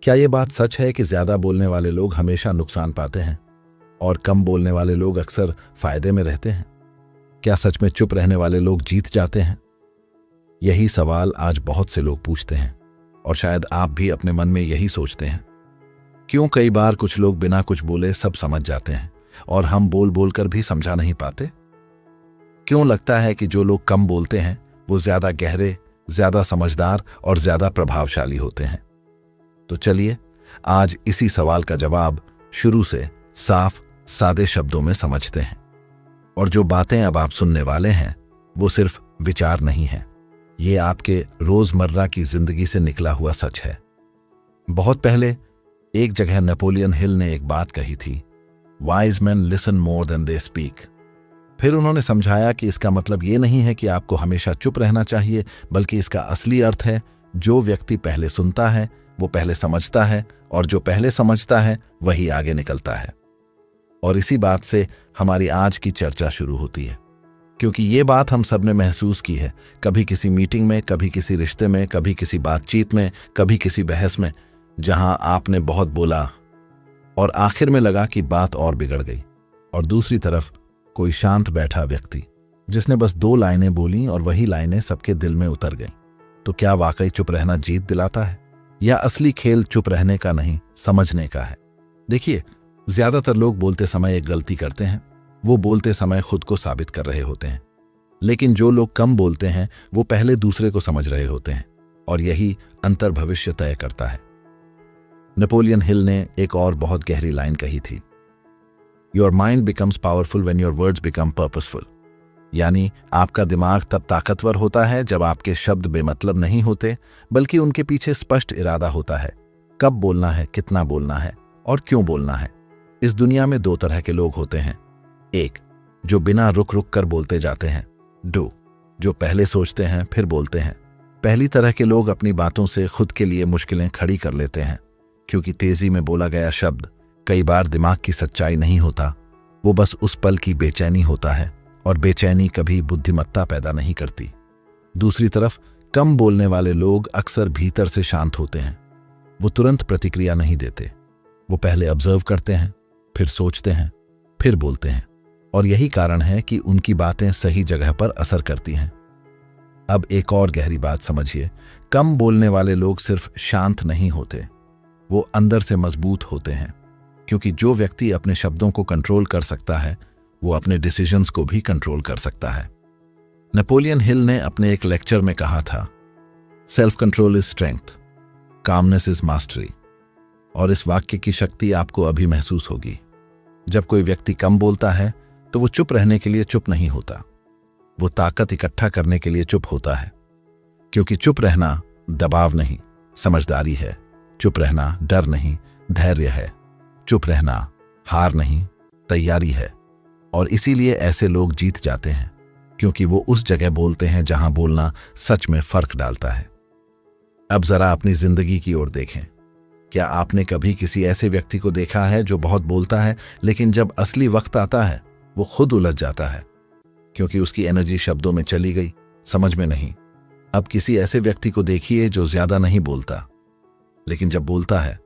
क्या ये बात सच है कि ज्यादा बोलने वाले लोग हमेशा नुकसान पाते हैं और कम बोलने वाले लोग अक्सर फायदे में रहते हैं? क्या सच में चुप रहने वाले लोग जीत जाते हैं? यही सवाल आज बहुत से लोग पूछते हैं और शायद आप भी अपने मन में यही सोचते हैं। क्यों कई बार कुछ लोग बिना कुछ बोले सब समझ जाते हैं और हम बोल बोल कर भी समझा नहीं पाते? क्यों लगता है कि जो लोग कम बोलते हैं वो ज्यादा गहरे, ज्यादा समझदार और ज्यादा प्रभावशाली होते हैं? तो चलिए आज इसी सवाल का जवाब शुरू से साफ सादे शब्दों में समझते हैं। और जो बातें अब आप सुनने वाले हैं वो सिर्फ विचार नहीं है, ये आपके रोजमर्रा की जिंदगी से निकला हुआ सच है। बहुत पहले एक जगह नेपोलियन हिल ने एक बात कही थी, wise man listen more than they speak. फिर उन्होंने समझाया कि इसका मतलब ये नहीं है कि आपको हमेशा चुप रहना चाहिए, बल्कि इसका असली अर्थ है जो व्यक्ति पहले सुनता है वो पहले समझता है और जो पहले समझता है वही आगे निकलता है। और इसी बात से हमारी आज की चर्चा शुरू होती है, क्योंकि ये बात हम सब ने महसूस की है, कभी किसी मीटिंग में, कभी किसी रिश्ते में, कभी किसी बातचीत में, कभी किसी बहस में, जहां आपने बहुत बोला और आखिर में लगा कि बात और बिगड़ गई, और दूसरी तरफ कोई शांत बैठा व्यक्ति जिसने बस 2 लाइनें बोली और वही लाइनें सबके दिल में उतर गईं। तो क्या वाकई चुप रहना जीत दिलाता है, या असली खेल चुप रहने का नहीं समझने का है? देखिए, ज्यादातर लोग बोलते समय एक गलती करते हैं, वो बोलते समय खुद को साबित कर रहे होते हैं। लेकिन जो लोग कम बोलते हैं वो पहले दूसरे को समझ रहे होते हैं, और यही अंतर भविष्य तय करता है। नेपोलियन हिल ने एक और बहुत गहरी लाइन कही थी, your mind becomes powerful when your words become purposeful. यानी आपका दिमाग तब ताकतवर होता है जब आपके शब्द बेमतलब नहीं होते, बल्कि उनके पीछे स्पष्ट इरादा होता है, कब बोलना है, कितना बोलना है और क्यों बोलना है। इस दुनिया में 2 तरह के लोग होते हैं, एक जो बिना रुक रुक कर बोलते जाते हैं, 2 जो पहले सोचते हैं फिर बोलते हैं। पहली तरह के लोग अपनी बातों से खुद के लिए मुश्किलें खड़ी कर लेते हैं, क्योंकि तेजी में बोला गया शब्द कई बार दिमाग की सच्चाई नहीं होता, वो बस उस पल की बेचैनी होता है, और बेचैनी कभी बुद्धिमत्ता पैदा नहीं करती। दूसरी तरफ कम बोलने वाले लोग अक्सर भीतर से शांत होते हैं, वो तुरंत प्रतिक्रिया नहीं देते, वो पहले ऑब्जर्व करते हैं, फिर सोचते हैं, फिर बोलते हैं, और यही कारण है कि उनकी बातें सही जगह पर असर करती हैं। अब एक और गहरी बात समझिए, कम बोलने वाले लोग सिर्फ शांत नहीं होते, वो अंदर से मजबूत होते हैं, क्योंकि जो व्यक्ति अपने शब्दों को कंट्रोल कर सकता है वो अपने डिसीजंस को भी कंट्रोल कर सकता है। नेपोलियन हिल ने अपने एक लेक्चर में कहा था, self control is strength, calmness is mastery. और इस वाक्य की शक्ति आपको अभी महसूस होगी। जब कोई व्यक्ति कम बोलता है तो वो चुप रहने के लिए चुप नहीं होता, वो ताकत इकट्ठा करने के लिए चुप होता है, क्योंकि चुप रहना दबाव नहीं, समझदारी है। चुप रहना डर नहीं, धैर्य है। चुप रहना हार नहीं, तैयारी है। और इसीलिए ऐसे लोग जीत जाते हैं, क्योंकि वो उस जगह बोलते हैं जहां बोलना सच में फर्क डालता है। अब जरा अपनी जिंदगी की ओर देखें। क्या आपने कभी किसी ऐसे व्यक्ति को देखा है जो बहुत बोलता है, लेकिन जब असली वक्त आता है वो खुद उलझ जाता है, क्योंकि उसकी एनर्जी शब्दों में चली गई, समझ में नहीं। अब किसी ऐसे व्यक्ति को देखिए जो ज्यादा नहीं बोलता, लेकिन जब बोलता है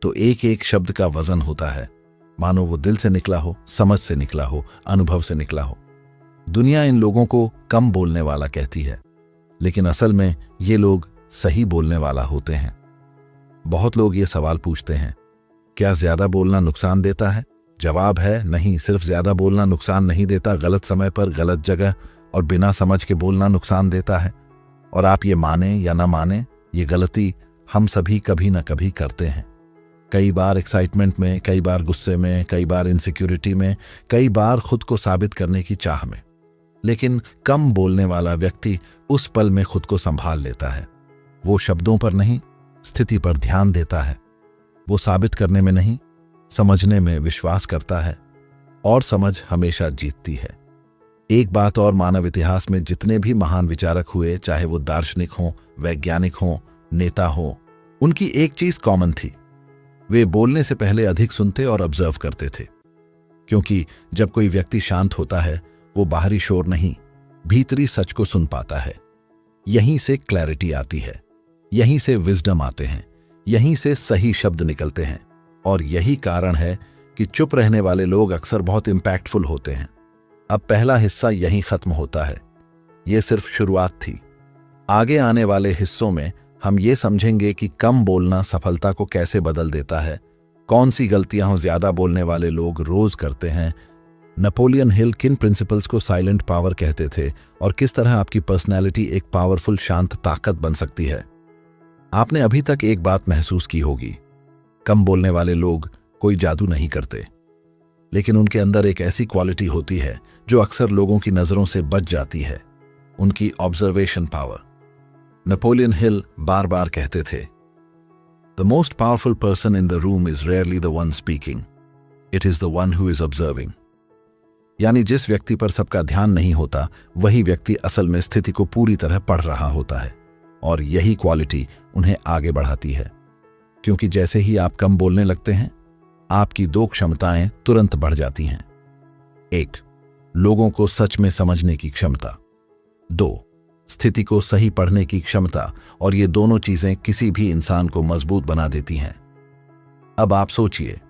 तो एक एक शब्द का वजन होता है, मानो वो दिल से निकला हो, समझ से निकला हो, अनुभव से निकला हो। दुनिया इन लोगों को कम बोलने वाला कहती है, लेकिन असल में ये लोग सही बोलने वाला होते हैं। बहुत लोग ये सवाल पूछते हैं, क्या ज्यादा बोलना नुकसान देता है? जवाब है नहीं, सिर्फ ज्यादा बोलना नुकसान नहीं देता, गलत समय पर गलत जगह और बिना समझ के बोलना नुकसान देता है। और आप ये माने या ना माने, ये गलती हम सभी कभी ना कभी करते हैं। कई बार एक्साइटमेंट में, कई बार गुस्से में, कई बार इनसिक्योरिटी में, कई बार खुद को साबित करने की चाह में। लेकिन कम बोलने वाला व्यक्ति उस पल में खुद को संभाल लेता है। वो शब्दों पर नहीं, स्थिति पर ध्यान देता है। वो साबित करने में नहीं, समझने में विश्वास करता है, और समझ हमेशा जीतती है। एक बात और, मानव इतिहास में जितने भी महान विचारक हुए, चाहे वो दार्शनिक हों, वैज्ञानिक हों, नेता हों, उनकी एक चीज कॉमन थी, वे बोलने से पहले अधिक सुनते और ऑब्जर्व करते थे। क्योंकि जब कोई व्यक्ति शांत होता है वो बाहरी शोर नहीं, भीतरी सच को सुन पाता है। यहीं से क्लैरिटी आती है, यहीं से विजडम आते हैं, यहीं से सही शब्द निकलते हैं और यही कारण है कि चुप रहने वाले लोग अक्सर बहुत इम्पैक्टफुल होते हैं। अब पहला हिस्सा यहीं खत्म होता है। ये सिर्फ शुरुआत थी। आगे आने वाले हिस्सों में हम ये समझेंगे कि कम बोलना सफलता को कैसे बदल देता है, कौन सी गलतियां ज्यादा बोलने वाले लोग रोज करते हैं, नेपोलियन हिल किन प्रिंसिपल्स को साइलेंट पावर कहते थे और किस तरह आपकी पर्सनैलिटी एक पावरफुल शांत ताकत बन सकती है। आपने अभी तक एक बात महसूस की होगी, कम बोलने वाले लोग कोई जादू नहीं करते, लेकिन उनके अंदर एक ऐसी क्वालिटी होती है जो अक्सर लोगों की नजरों से बच जाती है, उनकी ऑब्जर्वेशन पावर। नेपोलियन हिल बार बार कहते थे, the most powerful person in the room is rarely the one speaking, it is the one who is observing. यानी जिस व्यक्ति पर सबका ध्यान नहीं होता वही व्यक्ति असल में स्थिति को पूरी तरह पढ़ रहा होता है, और यही क्वालिटी उन्हें आगे बढ़ाती है। क्योंकि जैसे ही आप कम बोलने लगते हैं, आपकी दो क्षमताएं तुरंत बढ़ जाती हैं। 1. लोगों को सच में समझने की क्षमता। 2. स्थिति को सही पढ़ने की क्षमता, और ये दोनों चीजें किसी भी इंसान को मजबूत बना देती हैं। अब आप सोचिए,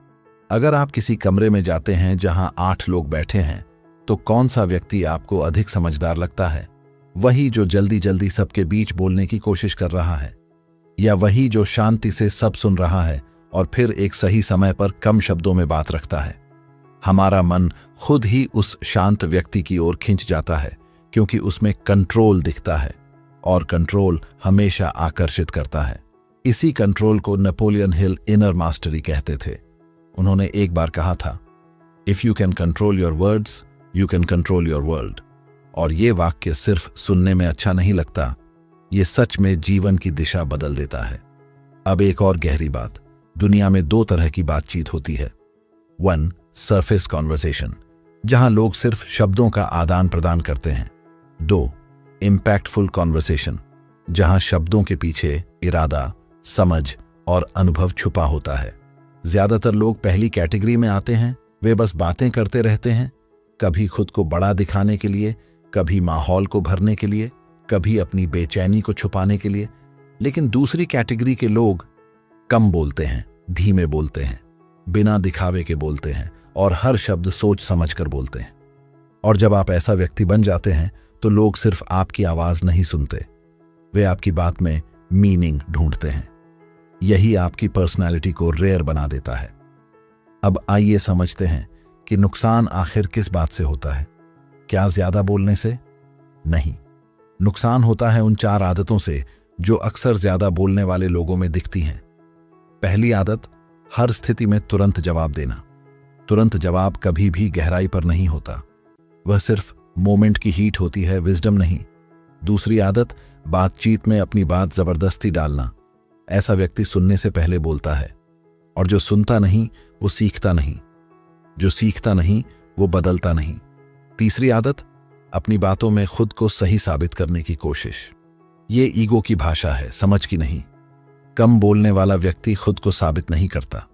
अगर आप किसी कमरे में जाते हैं जहां 8 लोग बैठे हैं, तो कौन सा व्यक्ति आपको अधिक समझदार लगता है? वही जो जल्दी जल्दी सबके बीच बोलने की कोशिश कर रहा है, या वही जो शांति से सब सुन रहा है और फिर एक सही समय पर कम शब्दों में बात रखता है? हमारा मन खुद ही उस शांत व्यक्ति की ओर खिंच जाता है, क्योंकि उसमें कंट्रोल दिखता है, और कंट्रोल हमेशा आकर्षित करता है। इसी कंट्रोल को नेपोलियन हिल इनर मास्टरी कहते थे। उन्होंने एक बार कहा था, if you can control your words you can control your world. और ये वाक्य सिर्फ सुनने में अच्छा नहीं लगता, ये सच में जीवन की दिशा बदल देता है। अब एक और गहरी बात, दुनिया में 2 तरह की बातचीत होती है। 1. सरफेस कॉन्वर्सेशन, जहां लोग सिर्फ शब्दों का आदान प्रदान करते हैं। 2. इम्पैक्टफुल कॉन्वर्सेशन, जहां शब्दों के पीछे इरादा, समझ और अनुभव छुपा होता है। ज्यादातर लोग पहली कैटेगरी में आते हैं। वे बस बातें करते रहते हैं, कभी खुद को बड़ा दिखाने के लिए, कभी माहौल को भरने के लिए, कभी अपनी बेचैनी को छुपाने के लिए। लेकिन दूसरी कैटेगरी के लोग कम बोलते हैं, धीमे बोलते हैं, बिना दिखावे के बोलते हैं और हर शब्द सोच समझ कर बोलते हैं। और जब आप ऐसा व्यक्ति बन जाते हैं तो लोग सिर्फ आपकी आवाज नहीं सुनते, वे आपकी बात में मीनिंग ढूंढते हैं। यही आपकी पर्सनैलिटी को रेयर बना देता है। अब आइए समझते हैं कि नुकसान आखिर किस बात से होता है। क्या ज्यादा बोलने से? नहीं, नुकसान होता है उन 4 आदतों से जो अक्सर ज्यादा बोलने वाले लोगों में दिखती हैं। पहली आदत, हर स्थिति में तुरंत जवाब देना। तुरंत जवाब कभी भी गहराई पर नहीं होता, वह सिर्फ मोमेंट की हीट होती है, विजडम नहीं। दूसरी आदत, बातचीत में अपनी बात जबरदस्ती डालना। ऐसा व्यक्ति सुनने से पहले बोलता है, और जो सुनता नहीं वो सीखता नहीं, जो सीखता नहीं वो बदलता नहीं। तीसरी आदत, अपनी बातों में खुद को सही साबित करने की कोशिश। ये ईगो की भाषा है, समझ की नहीं। कम बोलने वाला व्यक्ति खुद को साबित नहीं करता,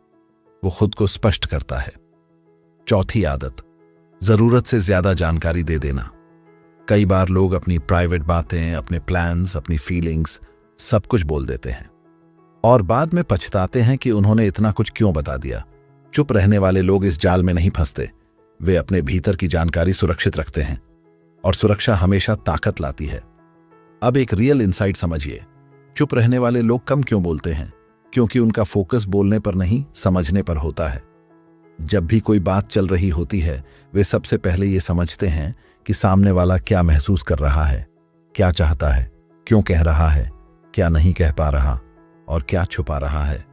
वो खुद को स्पष्ट करता है। चौथी आदत, जरूरत से ज्यादा जानकारी दे देना। कई बार लोग अपनी प्राइवेट बातें, अपने प्लान्स, अपनी फीलिंग्स सब कुछ बोल देते हैं और बाद में पछताते हैं कि उन्होंने इतना कुछ क्यों बता दिया। चुप रहने वाले लोग इस जाल में नहीं फंसते, वे अपने भीतर की जानकारी सुरक्षित रखते हैं, और सुरक्षा हमेशा ताकत लाती है। अब एक रियल इंसाइट समझिए, चुप रहने वाले लोग कम क्यों बोलते हैं? क्योंकि उनका फोकस बोलने पर नहीं, समझने पर होता है। जब भी कोई बात चल रही होती है, वे सबसे पहले ये समझते हैं कि सामने वाला क्या महसूस कर रहा है, क्या चाहता है, क्यों कह रहा है, क्या नहीं कह पा रहा और क्या छुपा रहा है।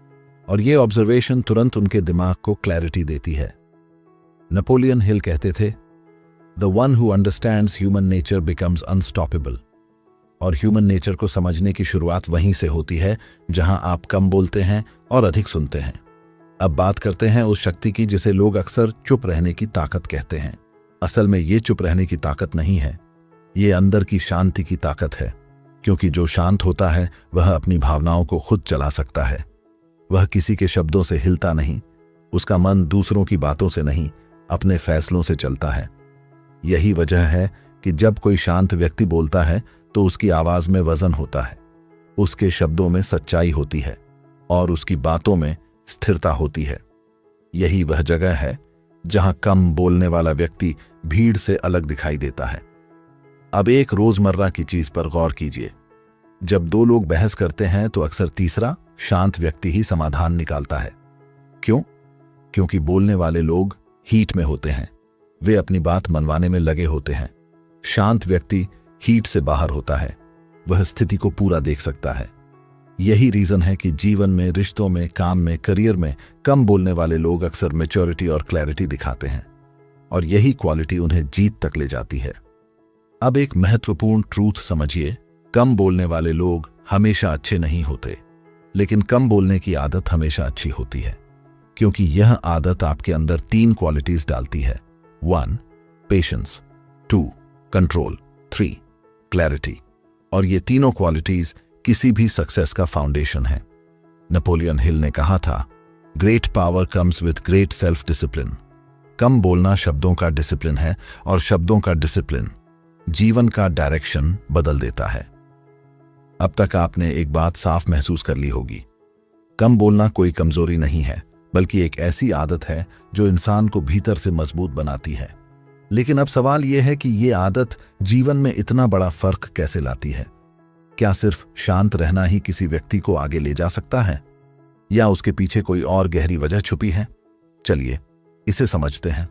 और ये ऑब्जर्वेशन तुरंत उनके दिमाग को क्लैरिटी देती है। नेपोलियन हिल कहते थे, the one who understands human nature becomes unstoppable. और ह्यूमन नेचर को समझने की शुरुआत वहीं से होती है जहां आप कम बोलते हैं और अधिक सुनते हैं। अब बात करते हैं उस शक्ति की जिसे लोग अक्सर चुप रहने की ताकत कहते हैं। असल में ये चुप रहने की ताकत नहीं है, ये अंदर की शांति की ताकत है। क्योंकि जो शांत होता है वह अपनी भावनाओं को खुद चला सकता है। वह किसी के शब्दों से हिलता नहीं, उसका मन दूसरों की बातों से नहीं, अपने फैसलों से चलता है। यही वजह है कि जब कोई शांत व्यक्ति बोलता है तो उसकी आवाज में वजन होता है, उसके शब्दों में सच्चाई होती है, और उसकी बातों में स्थिरता होती है। यही वह जगह है जहां कम बोलने वाला व्यक्ति भीड़ से अलग दिखाई देता है। अब एक रोजमर्रा की चीज पर गौर कीजिए। जब दो लोग बहस करते हैं तो अक्सर तीसरा शांत व्यक्ति ही समाधान निकालता है। क्यों? क्योंकि बोलने वाले लोग हीट में होते हैं, वे अपनी बात मनवाने में लगे होते हैं। शांत व्यक्ति हीट से बाहर होता है, वह स्थिति को पूरा देख सकता है। यही रीजन है कि जीवन में, रिश्तों में, काम में, करियर में कम बोलने वाले लोग अक्सर मैच्योरिटी और क्लैरिटी दिखाते हैं, और यही क्वालिटी उन्हें जीत तक ले जाती है। अब एक महत्वपूर्ण ट्रूथ समझिए, कम बोलने वाले लोग हमेशा अच्छे नहीं होते, लेकिन कम बोलने की आदत हमेशा अच्छी होती है, क्योंकि यह आदत आपके अंदर 3 क्वालिटीज डालती है। 1 पेशेंस, 2 कंट्रोल, 3 क्लैरिटी। और ये तीनों क्वालिटीज किसी भी सक्सेस का फाउंडेशन है। नेपोलियन हिल ने कहा था, great power comes with great self discipline. कम बोलना शब्दों का डिसिप्लिन है, और शब्दों का डिसिप्लिन जीवन का डायरेक्शन बदल देता है। अब तक आपने एक बात साफ महसूस कर ली होगी, कम बोलना कोई कमजोरी नहीं है, बल्कि एक ऐसी आदत है जो इंसान को भीतर से मजबूत बनाती है। लेकिन अब सवाल यह है कि यह आदत जीवन में इतना बड़ा फर्क कैसे लाती है? क्या सिर्फ शांत रहना ही किसी व्यक्ति को आगे ले जा सकता है, या उसके पीछे कोई और गहरी वजह छुपी है? चलिए इसे समझते हैं,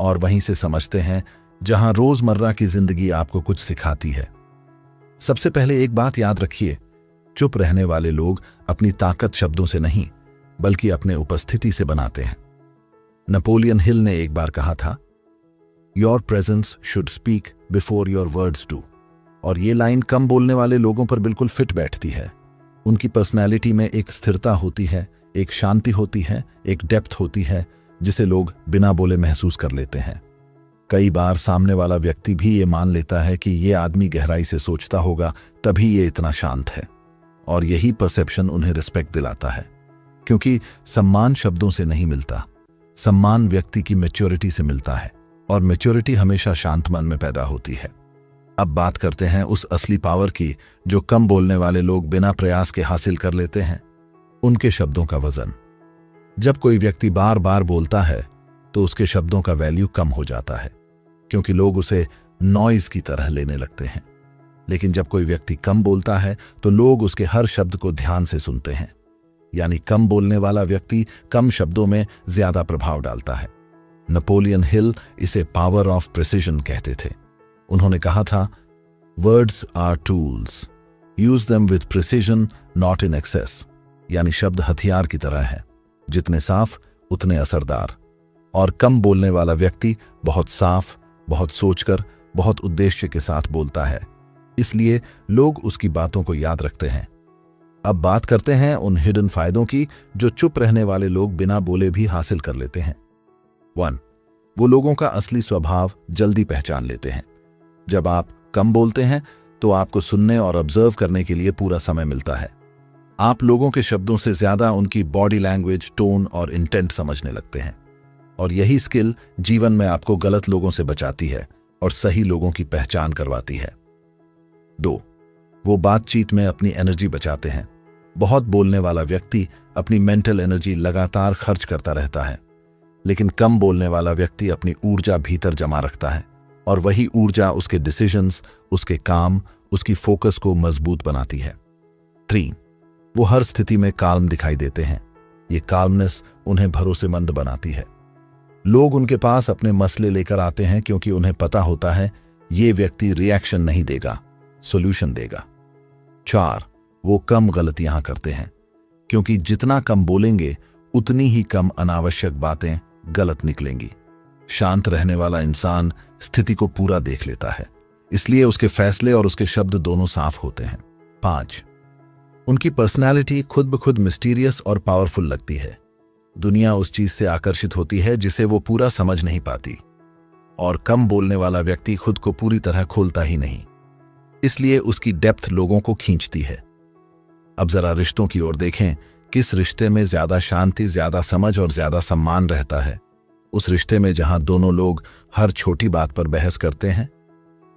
और वहीं से समझते हैं जहां रोजमर्रा की जिंदगी आपको कुछ सिखाती है। सबसे पहले एक बात याद रखिए, चुप रहने वाले लोग अपनी ताकत शब्दों से नहीं, बल्कि अपने उपस्थिति से बनाते हैं। नेपोलियन हिल ने एक बार कहा था, your presence should speak before your words do. और ये लाइन कम बोलने वाले लोगों पर बिल्कुल फिट बैठती है। उनकी पर्सनैलिटी में एक स्थिरता होती है, एक शांति होती है, एक डेप्थ होती है, जिसे लोग बिना बोले महसूस कर लेते हैं। कई बार सामने वाला व्यक्ति भी ये मान लेता है कि ये आदमी गहराई से सोचता होगा, तभी ये इतना शांत है। और यही परसेप्शन उन्हें रिस्पेक्ट दिलाता है, क्योंकि सम्मान शब्दों से नहीं मिलता, सम्मान व्यक्ति की मैच्योरिटी से मिलता है, और मैच्योरिटी हमेशा शांत मन में पैदा होती है। अब बात करते हैं उस असली पावर की जो कम बोलने वाले लोग बिना प्रयास के हासिल कर लेते हैं, उनके शब्दों का वजन। जब कोई व्यक्ति बार बार बोलता है तो उसके शब्दों का वैल्यू कम हो जाता है, क्योंकि लोग उसे नॉइज की तरह लेने लगते हैं। लेकिन जब कोई व्यक्ति कम बोलता है तो लोग उसके हर शब्द को ध्यान से सुनते हैं। यानी कम बोलने वाला व्यक्ति कम शब्दों में ज्यादा प्रभाव डालता है। नेपोलियन हिल इसे पावर ऑफ प्रिसिजन कहते थे। उन्होंने कहा था, words are tools, use them with precision, not in excess. यानी शब्द हथियार की तरह है, जितने साफ उतने असरदार। और कम बोलने वाला व्यक्ति बहुत साफ, बहुत सोचकर, बहुत उद्देश्य के साथ बोलता है, इसलिए लोग उसकी बातों को याद रखते हैं। अब बात करते हैं उन हिडन फायदों की जो चुप रहने वाले लोग बिना बोले भी हासिल कर लेते हैं। 1. वो लोगों का असली स्वभाव जल्दी पहचान लेते हैं। जब आप कम बोलते हैं तो आपको सुनने और ऑब्जर्व करने के लिए पूरा समय मिलता है। आप लोगों के शब्दों से ज्यादा उनकी बॉडी लैंग्वेज, टोन और इंटेंट समझने लगते हैं। और यही स्किल जीवन में आपको गलत लोगों से बचाती है और सही लोगों की पहचान करवाती है। 2. वो बातचीत में अपनी एनर्जी बचाते हैं। बहुत बोलने वाला व्यक्ति अपनी मेंटल एनर्जी लगातार खर्च करता रहता है, लेकिन कम बोलने वाला व्यक्ति अपनी ऊर्जा भीतर जमा रखता है, और वही ऊर्जा उसके डिसीजंस, उसके काम, उसकी फोकस को मजबूत बनाती है। 3. वो हर स्थिति में काल्म दिखाई देते हैं। ये काल्मनेस उन्हें भरोसेमंद बनाती है। लोग उनके पास अपने मसले लेकर आते हैं क्योंकि उन्हें पता होता है ये व्यक्ति रिएक्शन नहीं देगा, सॉल्यूशन देगा। 4. वो कम गलतियां करते हैं, क्योंकि जितना कम बोलेंगे उतनी ही कम अनावश्यक बातें गलत निकलेंगी। शांत रहने वाला इंसान स्थिति को पूरा देख लेता है, इसलिए उसके फैसले और उसके शब्द दोनों साफ होते हैं। 5. उनकी पर्सनैलिटी खुद ब खुद मिस्टीरियस और पावरफुल लगती है। दुनिया उस चीज से आकर्षित होती है जिसे वो पूरा समझ नहीं पाती, और कम बोलने वाला व्यक्ति खुद को पूरी तरह खोलता ही नहीं, इसलिए उसकी डेप्थ लोगों को खींचती है। अब जरा रिश्तों की ओर देखें। किस रिश्ते में ज्यादा शांति, ज्यादा समझ और ज्यादा सम्मान रहता है? उस रिश्ते में जहां दोनों लोग हर छोटी बात पर बहस करते हैं,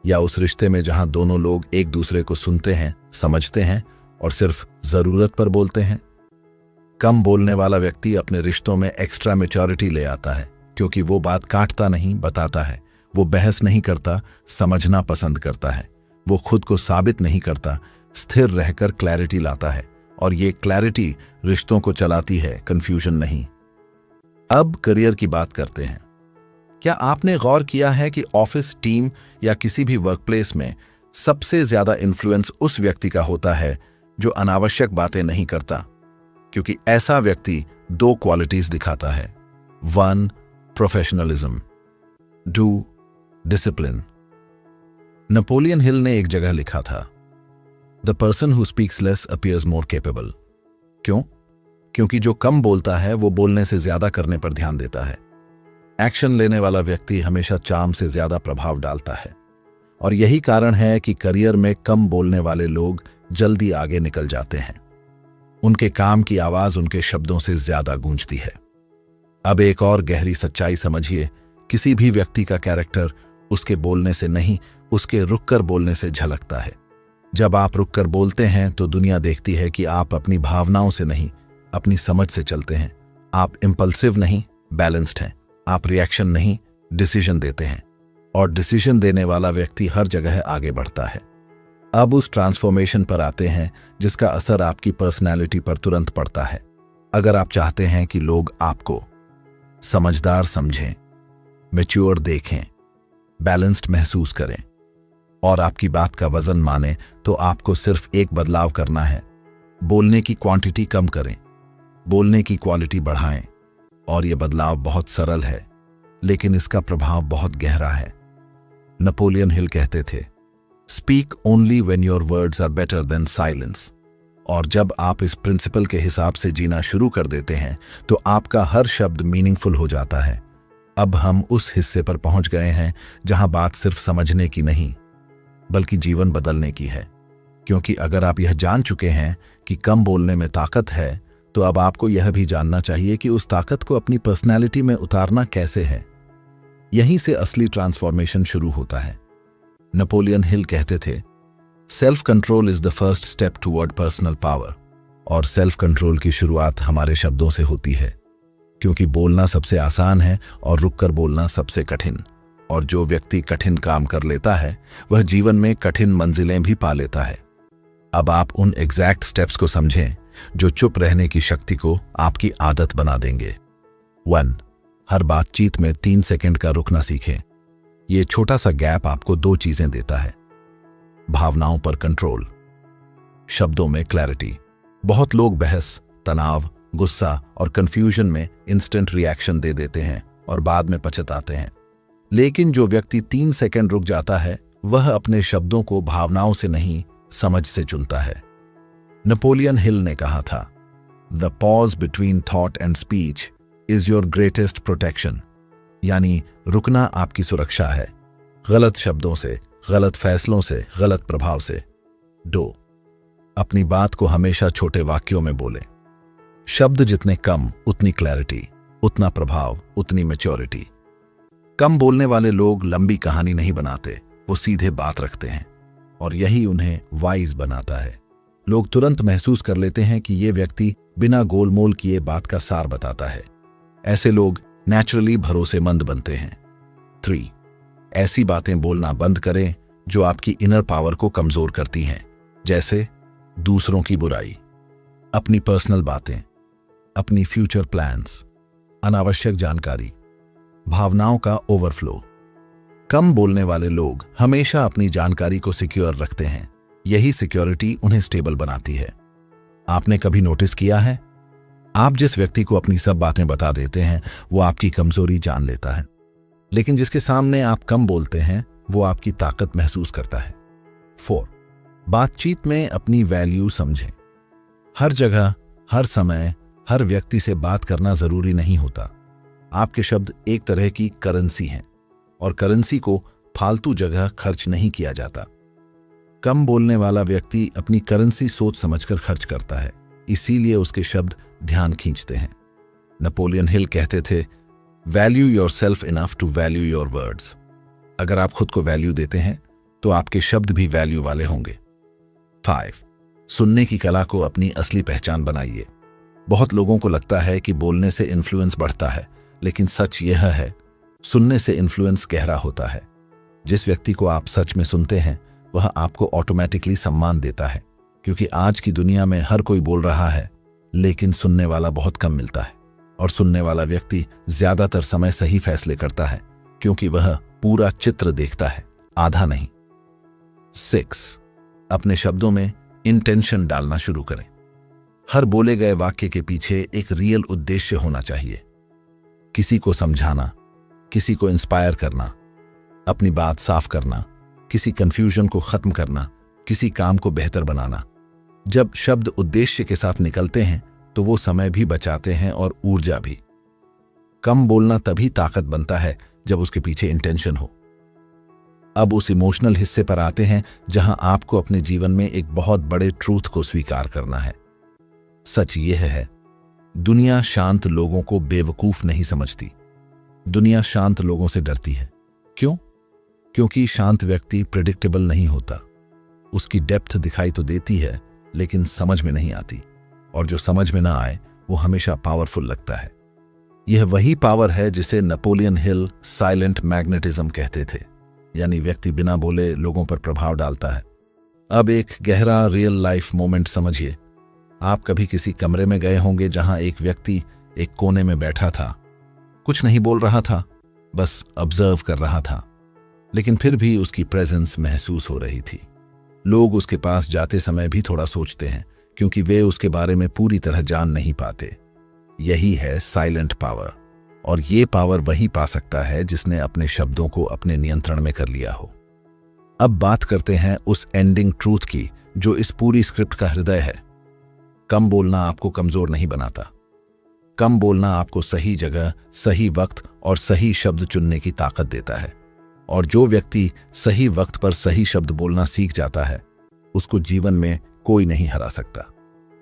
या उस रिश्ते में जहां दोनों लोग एक दूसरे को सुनते हैं, समझते हैं और सिर्फ जरूरत पर बोलते हैं? कम बोलने वाला व्यक्ति अपने रिश्तों में एक्स्ट्रा मैच्योरिटी ले आता है, क्योंकि वो बात काटता नहीं, बताता है। वो बहस नहीं करता, समझना पसंद करता है। वो खुद को साबित नहीं करता, स्थिर रहकर क्लैरिटी लाता है। और ये क्लैरिटी रिश्तों को चलाती है, कंफ्यूजन नहीं। अब करियर की बात करते हैं। क्या आपने गौर किया है कि ऑफिस, टीम या किसी भी वर्कप्लेस में सबसे ज्यादा इन्फ्लुएंस उस व्यक्ति का होता है जो अनावश्यक बातें नहीं करता? क्योंकि ऐसा व्यक्ति दो क्वालिटीज दिखाता है। 1. प्रोफेशनलिज्म, 2. डिसिप्लिन। नेपोलियन हिल ने एक जगह लिखा था, the person who speaks less appears more capable. क्यों? क्योंकि जो कम बोलता है वो बोलने से ज्यादा करने पर ध्यान देता है। एक्शन लेने वाला व्यक्ति हमेशा चार्म से ज्यादा प्रभाव डालता है। और यही कारण है कि करियर में कम बोलने वाले लोग जल्दी आगे निकल जाते हैं। उनके काम की आवाज उनके शब्दों से ज्यादा गूंजती है। अब एक और गहरी सच्चाई समझिए, किसी भी व्यक्ति का कैरेक्टर उसके बोलने से नहीं, उसके रुककर बोलने से झलकता है। जब आप रुककर बोलते हैं तो दुनिया देखती है कि आप अपनी भावनाओं से नहीं, अपनी समझ से चलते हैं। आप इंपल्सिव नहीं, बैलेंस्ड हैं। आप रिएक्शन नहीं, डिसीजन देते हैं। और डिसीजन देने वाला व्यक्ति हर जगह आगे बढ़ता है। अब उस ट्रांसफॉर्मेशन पर आते हैं जिसका असर आपकी पर्सनैलिटी पर तुरंत पड़ता है। अगर आप चाहते हैं कि लोग आपको समझदार समझें, मैच्योर देखें, बैलेंस्ड महसूस करें और आपकी बात का वजन माने, तो आपको सिर्फ एक बदलाव करना है। बोलने की क्वांटिटी कम करें, बोलने की क्वालिटी बढ़ाएं। और यह बदलाव बहुत सरल है, लेकिन इसका प्रभाव बहुत गहरा है। नेपोलियन हिल कहते थे, speak only when your words are better than silence. और जब आप इस प्रिंसिपल के हिसाब से जीना शुरू कर देते हैं तो आपका हर शब्द मीनिंगफुल हो जाता है। अब हम उस हिस्से पर पहुंच गए हैं जहां बात सिर्फ समझने की नहीं, बल्कि जीवन बदलने की है। क्योंकि अगर आप यह जान चुके हैं कि कम बोलने में ताकत है, तो अब आपको यह भी जानना चाहिए कि उस ताकत को अपनी पर्सनैलिटी में उतारना कैसे है। यहीं से असली ट्रांसफॉर्मेशन शुरू होता है। नेपोलियन हिल कहते थे, self control is the first step toward personal power. और सेल्फ कंट्रोल की शुरुआत हमारे शब्दों से होती है, क्योंकि बोलना सबसे आसान है और रुककर बोलना सबसे कठिन। और जो व्यक्ति कठिन काम कर लेता है वह जीवन में कठिन मंजिलें भी पा लेता है। अब आप उन एग्जैक्ट स्टेप्स को समझें जो चुप रहने की शक्ति को आपकी आदत बना देंगे। 1. हर बातचीत में 3 सेकंड का रुकना सीखें। यह छोटा सा गैप आपको 2 चीजें देता है, भावनाओं पर कंट्रोल, शब्दों में क्लैरिटी। बहुत लोग बहस, तनाव, गुस्सा और कंफ्यूजन में इंस्टेंट रिएक्शन दे देते हैं और बाद में पछताते हैं। लेकिन जो व्यक्ति 3 सेकंड रुक जाता है वह अपने शब्दों को भावनाओं से नहीं, समझ से चुनता है। नेपोलियन हिल ने कहा था, the pause between thought and speech is your greatest protection. यानी रुकना आपकी सुरक्षा है, गलत शब्दों से, गलत फैसलों से, गलत प्रभाव से। 2. अपनी बात को हमेशा छोटे वाक्यों में बोलें। शब्द जितने कम, उतनी क्लैरिटी, उतना प्रभाव, उतनी मैच्योरिटी। कम बोलने वाले लोग लंबी कहानी नहीं बनाते, वो सीधे बात रखते हैं और यही उन्हें वाइज बनाता है। लोग तुरंत महसूस कर लेते हैं कि ये व्यक्ति बिना गोलमोल किए बात का सार बताता है। ऐसे लोग नेचुरली भरोसेमंद बनते हैं। 3. ऐसी बातें बोलना बंद करें जो आपकी इनर पावर को कमजोर करती हैं, जैसे दूसरों की बुराई, अपनी पर्सनल बातें, अपनी फ्यूचर प्लान्स, अनावश्यक जानकारी, भावनाओं का ओवरफ्लो। कम बोलने वाले लोग हमेशा अपनी जानकारी को सिक्योर रखते हैं। यही सिक्योरिटी उन्हें स्टेबल बनाती है। आपने कभी नोटिस किया है, आप जिस व्यक्ति को अपनी सब बातें बता देते हैं वो आपकी कमजोरी जान लेता है, लेकिन जिसके सामने आप कम बोलते हैं वो आपकी ताकत महसूस करता है। 4. बातचीत में अपनी वैल्यू समझें। हर जगह, हर समय, हर व्यक्ति से बात करना जरूरी नहीं होता। आपके शब्द एक तरह की करेंसी हैं और करेंसी को फालतू जगह खर्च नहीं किया जाता। कम बोलने वाला व्यक्ति अपनी करेंसी सोच समझकर खर्च करता है, इसीलिए उसके शब्द ध्यान खींचते हैं। नेपोलियन हिल कहते थे, value yourself enough to value your words. अगर आप खुद को वैल्यू देते हैं तो आपके शब्द भी वैल्यू वाले होंगे। 5. सुनने की कला को अपनी असली पहचान बनाइए। बहुत लोगों को लगता है कि बोलने से इन्फ्लुएंस बढ़ता है, लेकिन सच यह है, सुनने से इन्फ्लुएंस गहरा होता है। जिस व्यक्ति को आप सच में सुनते हैं वह आपको ऑटोमेटिकली सम्मान देता है, क्योंकि आज की दुनिया में हर कोई बोल रहा है, लेकिन सुनने वाला बहुत कम मिलता है। और सुनने वाला व्यक्ति ज्यादातर समय सही फैसले करता है, क्योंकि वह पूरा चित्र देखता है, आधा नहीं। 6. अपने शब्दों में इंटेंशन डालना शुरू करें। हर बोले गए वाक्य के पीछे एक रियल उद्देश्य होना चाहिए। किसी को समझाना, किसी को इंस्पायर करना, अपनी बात साफ करना, किसी कंफ्यूजन को खत्म करना, किसी काम को बेहतर बनाना। जब शब्द उद्देश्य के साथ निकलते हैं तो वो समय भी बचाते हैं और ऊर्जा भी। कम बोलना तभी ताकत बनता है जब उसके पीछे इंटेंशन हो। अब उस इमोशनल हिस्से पर आते हैं जहां आपको अपने जीवन में एक बहुत बड़े ट्रूथ को स्वीकार करना है। सच यह है, दुनिया शांत लोगों को बेवकूफ नहीं समझती। दुनिया शांत लोगों से डरती है। क्यों? क्योंकि शांत व्यक्ति प्रेडिक्टेबल नहीं होता। उसकी डेप्थ दिखाई तो देती है, लेकिन समझ में नहीं आती, और जो समझ में ना आए वो हमेशा पावरफुल लगता है। यह वही पावर है जिसे नेपोलियन हिल साइलेंट मैग्नेटिज्म कहते थे, यानी व्यक्ति बिना बोले लोगों पर प्रभाव डालता है। अब एक गहरा रियल लाइफ मोमेंट समझिए। आप कभी किसी कमरे में गए होंगे जहां एक व्यक्ति एक कोने में बैठा था, कुछ नहीं बोल रहा था, बस ऑब्जर्व कर रहा था, लेकिन फिर भी उसकी प्रेजेंस महसूस हो रही थी। लोग उसके पास जाते समय भी थोड़ा सोचते हैं, क्योंकि वे उसके बारे में पूरी तरह जान नहीं पाते। यही है साइलेंट पावर, और ये पावर वही पा सकता है जिसने अपने शब्दों को अपने नियंत्रण में कर लिया हो। अब बात करते हैं उस एंडिंग ट्रूथ की जो इस पूरी स्क्रिप्ट का हृदय है। कम बोलना आपको कमजोर नहीं बनाता। कम बोलना आपको सही जगह, सही वक्त और सही शब्द चुनने की ताकत देता है। और जो व्यक्ति सही वक्त पर सही शब्द बोलना सीख जाता है, उसको जीवन में कोई नहीं हरा सकता।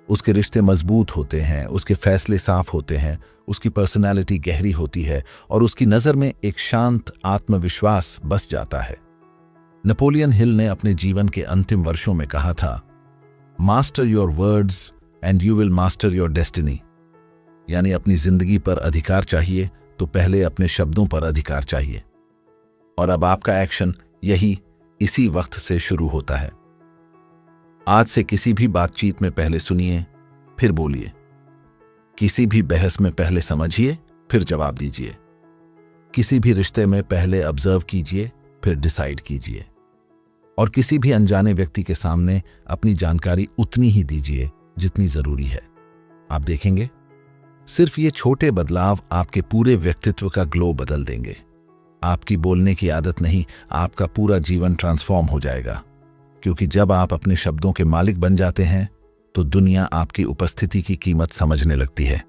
उसके रिश्ते मजबूत होते हैं, उसके फैसले साफ होते हैं, उसकी पर्सनैलिटी गहरी होती है, और उसकी नज़र में एक शांत आत्मविश्वास बस जाता है। नेपोलियन हिल ने अपने जीवन के अंतिम वर्षों में कहा था, master your words and you will master your destiny. यानी अपनी जिंदगी पर अधिकार चाहिए तो पहले अपने शब्दों पर अधिकार चाहिए। और अब आपका एक्शन यही इसी वक्त से शुरू होता है। आज से किसी भी बातचीत में पहले सुनिए, फिर बोलिए। किसी भी बहस में पहले समझिए, फिर जवाब दीजिए। किसी भी रिश्ते में पहले ऑब्जर्व कीजिए, फिर डिसाइड कीजिए। और किसी भी अनजाने व्यक्ति के सामने अपनी जानकारी उतनी ही दीजिए जितनी जरूरी है। आप देखेंगे, सिर्फ ये छोटे बदलाव आपके पूरे व्यक्तित्व का ग्लो बदल देंगे। आपकी बोलने की आदत नहीं, आपका पूरा जीवन ट्रांसफॉर्म हो जाएगा। क्योंकि जब आप अपने शब्दों के मालिक बन जाते हैं तो दुनिया आपकी उपस्थिति की कीमत समझने लगती है।